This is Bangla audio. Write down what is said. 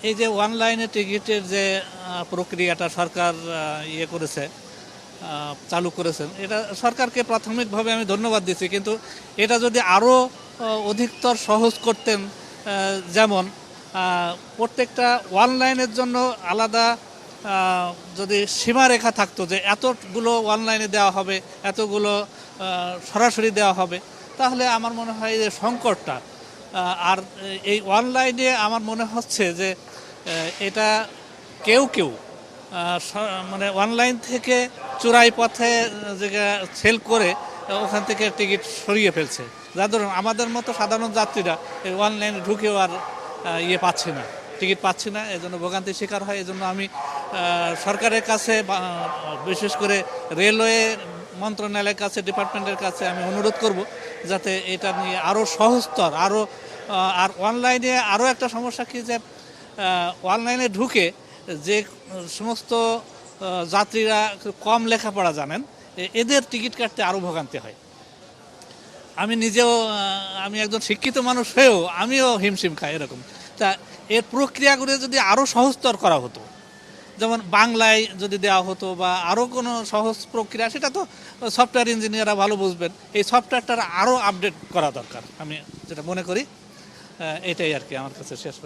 এই যে অনলাইনে টিকিটের যে প্রক্রিয়াটা সরকার করেছে, চালু করেছেন, এটা সরকারকে প্রাথমিকভাবে আমি ধন্যবাদ দিচ্ছি। কিন্তু এটা যদি আরও অধিকতর সহজ করতেন, যেমন প্রত্যেকটা অনলাইনের জন্য আলাদা যদি সীমারেখা থাকতো যে এতগুলো অনলাইনে দেওয়া হবে, এতগুলো সরাসরি দেওয়া হবে, তাহলে আমার মনে হয় যে সংকটটা আর এই অনলাইনে আমার মনে হচ্ছে যে এটা কেউ কেউ মানে অনলাইন থেকে চোরাই পথে যে সেল করে ওখান থেকে টিকিট সরিয়ে ফেলছে, যার ধরুন আমাদের মতো সাধারণ যাত্রীরা এই অনলাইনে ঢুকেও আর পাচ্ছি না, টিকিট পাচ্ছি না, এজন্য ভোগান্তির শিকার হয়। এজন্য আমি সরকারের কাছে, বিশেষ করে রেলওয়ে মন্ত্রণালয়ের কাছে, ডিপার্টমেন্টের কাছে আমি অনুরোধ করব যাতে এটা নিয়ে আরও সহজতর, আরও আর অনলাইনে আরও একটা সমস্যা কি যে অনলাইনে ঢুকে যে সমস্ত যাত্রীরা কম লেখাপড়া জানেন, এদের টিকিট কাটতে আরও ভোগান্তি হয়। আমি নিজেও, আমি একজন শিক্ষিত মানুষ হয়েও আমিও হিমশিম খাই এরকম। তা এর প্রক্রিয়াগুলো যদি আরও সহজতর করা হতো, যেমন বাংলায় যদি দেওয়া হতো বা আরও কোনো সহজ প্রক্রিয়া, সেটা তো সফটওয়্যার ইঞ্জিনিয়াররা ভালো বুঝবেন, এই সফটওয়্যারটা আরও আপডেট করা দরকার, আমি যেটা মনে করি। এটাই আর কি আমার কাছে শেষ।